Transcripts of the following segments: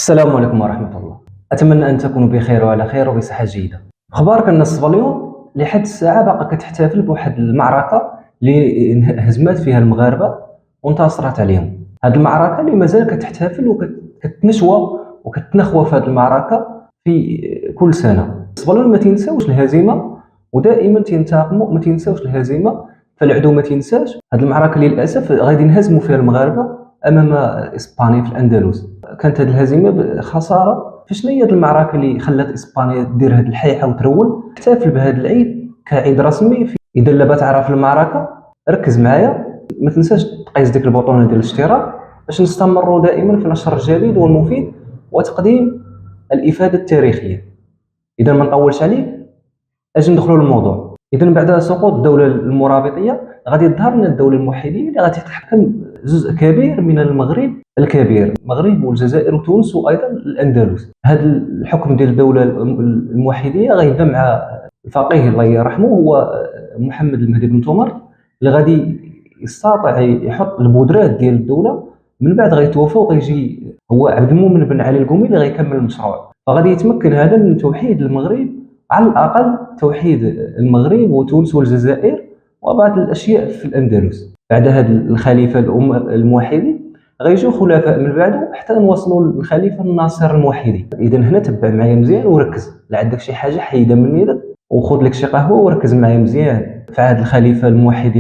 السلام عليكم ورحمة الله. أتمنى أن تكونوا بخير وعلى خير وبصحة جيدة. أخبارك أن الصبليون لحد الساعة باقا كتحتفل بواحد المعركة اللي هزمات فيها المغاربة وانتصرت عليهم. هاد المعركة اللي مازال كتحتفل وكتنشوى وكتنخوى في هاد المعركة في كل سنة. الصبليون ما تنساوش الهزيمة ودائما تنتقموا، ما تنساوش الهزيمة، فالعدو ما تنساش. هاد المعركة للأسف غادي نهزموا فيها المغاربة أمام إسبانيا في الأندلس. كانت هذه الهزيمه خساره. فشنو هي المعركه اللي خلات اسبانيا دير هذه الحيحه وترول تحتفل بهذا العيد كعيد رسمي اذا لابا تعرف المعركه ركز معايا، ما تنساش تقيس ديك البطونه ديال الاشتراك باش نستمروا دائما في نشر الجديد والمفيد وتقديم الافاده التاريخيه. اذا ما نطولش عليك اجي ندخلوا للموضوع. اذا بعد سقوط الدوله المرابطيه غادي تظهر لنا الدوله الموحديه اللي غادي تتحكم جزء كبير من المغرب الكبير، المغرب والجزائر وتونس وايضا الاندلس. هذا الحكم ديال الدوله الموحديه غيبدا مع الفقيه الله يرحمه هو محمد المهدي بن تومر، اللي غادي يستطيع يحط البودرات ديال الدوله. من بعد غيتوفى وغيجي هو عبد المؤمن بن علي القومي اللي غيكمل المشروع. فغادي يتمكن هذا من توحيد المغرب، على الاقل توحيد المغرب وتونس والجزائر وبعض الاشياء في الاندلس. بعد هذا الخليفه الموحدي غيجيو خلفاء من بعده حتى نوصلوا للخليفه الناصر الموحدي. اذا هنا تبع معايا مزيان وركز، لا عندك شي حاجه حيدها من يدك وخذ لك شي قهوه وركز معايا مزيان. فهاد الخليفه الموحدي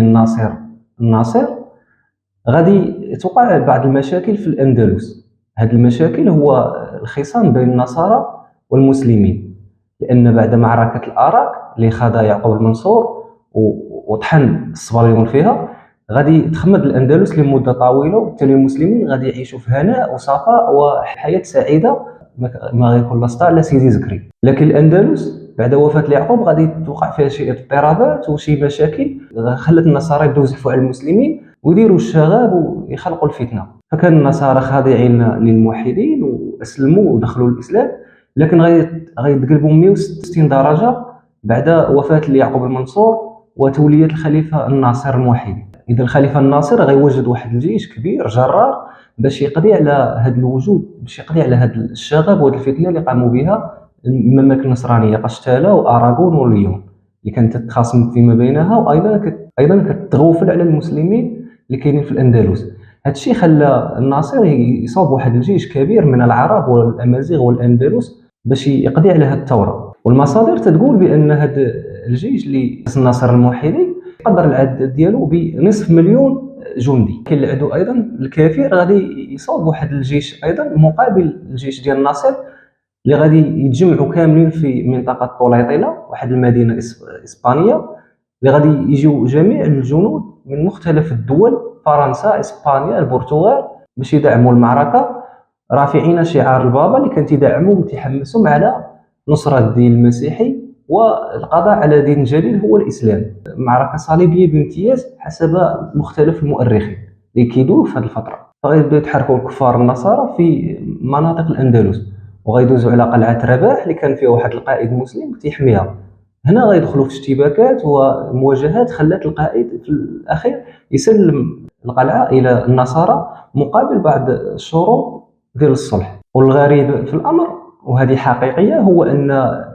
الناصر غادي توقع بعض المشاكل في الاندلس. هاد المشاكل هو الخصام بين النصارى والمسلمين، لان بعد معركه الاراك اللي خاضها يعقوب المنصور وطحن الصبريون فيها غادي تخمد الاندلس لمده طويله، وبالتالي المسلمين غادي يعيشوا في هناء وصفاء وحياه سعيده ما غيكون لا سطا لا سيدي زكري. لكن الاندلس بعد وفاه يعقوب غادي توقع فيها شي اضطرابات وشي مشاكل خلت النصارى يبداو يزحفوا على المسلمين ويديروا الشغب ويخلقوا الفتنه. فكان النصارى خاضعين للموحدين واسلموا ودخلوا الاسلام، لكن غيتقلبوا 160 درجه بعد وفاه يعقوب المنصور وتوليه الخليفه الناصر الموحدي. اذا الخليفه الناصر غيوجد واحد الجيش كبير جرار باش يقضي على هذا الوجود، باش يقضي على هذا الشغب وهذه الفتنه اللي قاموا بها الممالك النصرانيه قشتاله واراغون وليون اللي كانت تتخاصم فيما بينها، وايضا كتغوفل على المسلمين اللي كاينين في الاندلس. هذا الشيء خلى الناصر يصوب واحد الجيش كبير من العرب والامازيغ والاندلس باش يقضي على هذه الثوره. والمصادر تقول بان هذا الجيش اللي الناصر الموحدي قدر العدد ديالو بنصف مليون جندي. كاين العدو ايضا الكافر غادي يصوب واحد الجيش ايضا مقابل الجيش ديال الناصر اللي غادي يتجمعوا كاملين في منطقه طوليطله، واحد المدينه اسبانيه، اللي غادي يجيو جميع الجنود من مختلف الدول، فرنسا، اسبانيا، البرتغال، باش يدعموا المعركه رافعين شعار البابا اللي كان تيدعموا وتيحمسهم على نصره الدين المسيحي والقضاء على دين جديد هو الاسلام. معركه صليبيه بامتياز حسب مختلف المؤرخين اللي كيدويو في هذه الفتره. فغيبداو يتحركوا الكفار النصارى في مناطق الاندلس وغيدوزوا على قلعه رباح اللي كان فيها واحد القائد مسلم تيحميها. هنا غيدخلوا في اشتباكات ومواجهات خلات القائد في الاخير يسلم القلعه الى النصارى مقابل بعض الشروط ديال الصلح. والغريب في الامر وهذه حقيقيه هو ان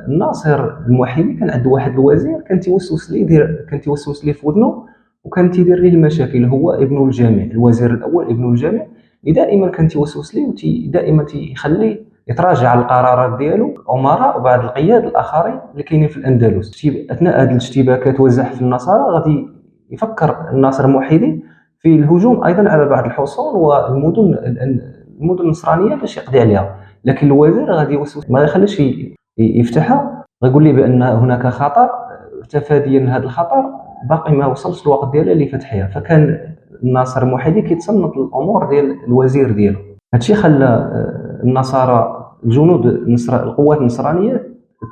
الناصر الموحدي كان عنده واحد الوزير كان تيوسوس ليه في ودنه وكان تيدير ليه المشاكل، هو ابن الجامع، الوزير الاول ابن الجامع اللي دائما كان تيوسوس ليه ودائما تيخليه يتراجع على القرارات ديالو. الامراء وبعض القياد الاخرين اللي كاينين في الاندلس اثناء هذه الاشتباكات والزحف النصارى غادي يفكر الناصر الموحدي في الهجوم ايضا على بعض الحصون والمدن النصرانيه باش يقضي عليها. لكن الوزير غادي يوسوس ما يخليش يفتحها، غيقول لي بان هناك خطر، تفاديا هذا الخطر باقي ما وصلش الوقت ديالها لفتحها. فكان الناصر الموحدي كيتصنت الامور ديال الوزير ديالو. هادشي خلى النصارى الجنود القوات النصرانيه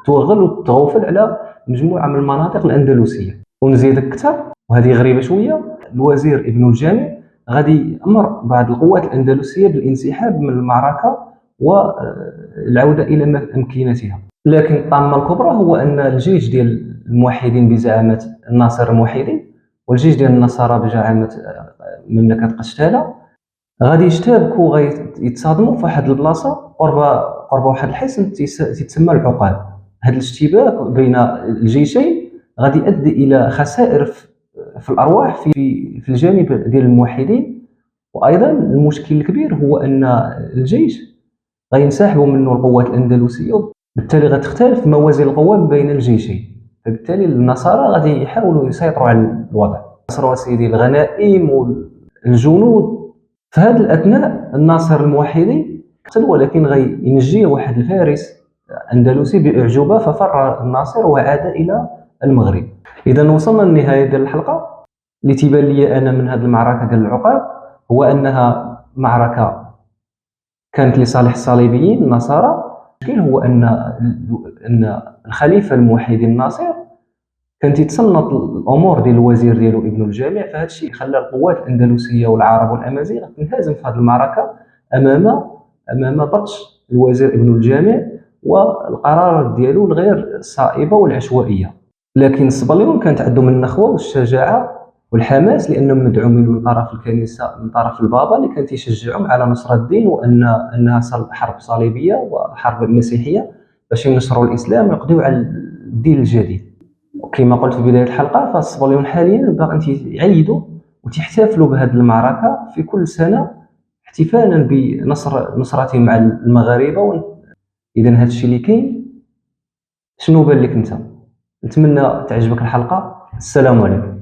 توغل وتغوفل على مجموعه من المناطق الاندلسيه. ونزيد اكثر وهذه غريبه شويه، الوزير ابن الجامع غادي امر بعض القوات الاندلسيه بالانسحاب من المعركه والعوده الى امكنتها. لكن الطامه الكبرى هو ان الجيش ديال الموحدين بزعامه الناصر الموحدي والجيش ديال النصارى بزعامه مملكه قشتاله غادي يشتبكوا يتصادموا في واحد البلاصه قرب واحد الحصن تيتسمى العقاب. هذا الاشتباك بين الجيشين غادي يؤدي الى خسائر في الارواح في الجانب ديال الموحدين. وايضا المشكل الكبير هو ان الجيش غينسحبوا منه القوات الاندلسيه، بالتالي غتختلف موازين القوى بين الجيشين، فبالتالي النصارى غادي يحاولوا يسيطروا على الوضع، نصروا سيدي الغنائم والجنود. في هذا الاثناء الناصر الموحدي قتل، ولكن غينجيه واحد الفارس اندلسي باعجوبه، ففر الناصر وعاد الى المغرب. اذا وصلنا للنهايه ديال الحلقه. اللي تيبان لي انا من هذه المعركه ديال العقاب هو انها معركه كانت لصالح الصليبيين النصارى. المشكل هو ان الخليفه الموحد الناصر كان تيتسلط الامور ديال الوزير ديالو ابن الجامع، فهذا الشيء خلى القوات الاندلسيه والعرب والامازيغ تنهزم في هذه المعركه امام بطش الوزير ابن الجامع والقرارات ديالو الغير صائبه والعشوائيه. لكن الصبليون كانت عندهم النخوه والشجاعه والحماس، لانهم مدعومين من طرف الكنيسه، من طرف البابا اللي كان تيشجعهم على نصر الدين، انها حرب صليبيه وحرب مسيحيه باش ينشروا الاسلام ويقضيوا على الدين الجديد. وكما قلت في بدايه الحلقه، فالصبليون حاليا باغيين يعيدوا وتحتفلوا بهذه المعركه في كل سنه احتفالا بنصرتهم مع المغاربه. اذا هذا الشيء اللي كاين. شنو بان لك انت؟ نتمنى تعجبك الحلقه. السلام عليكم.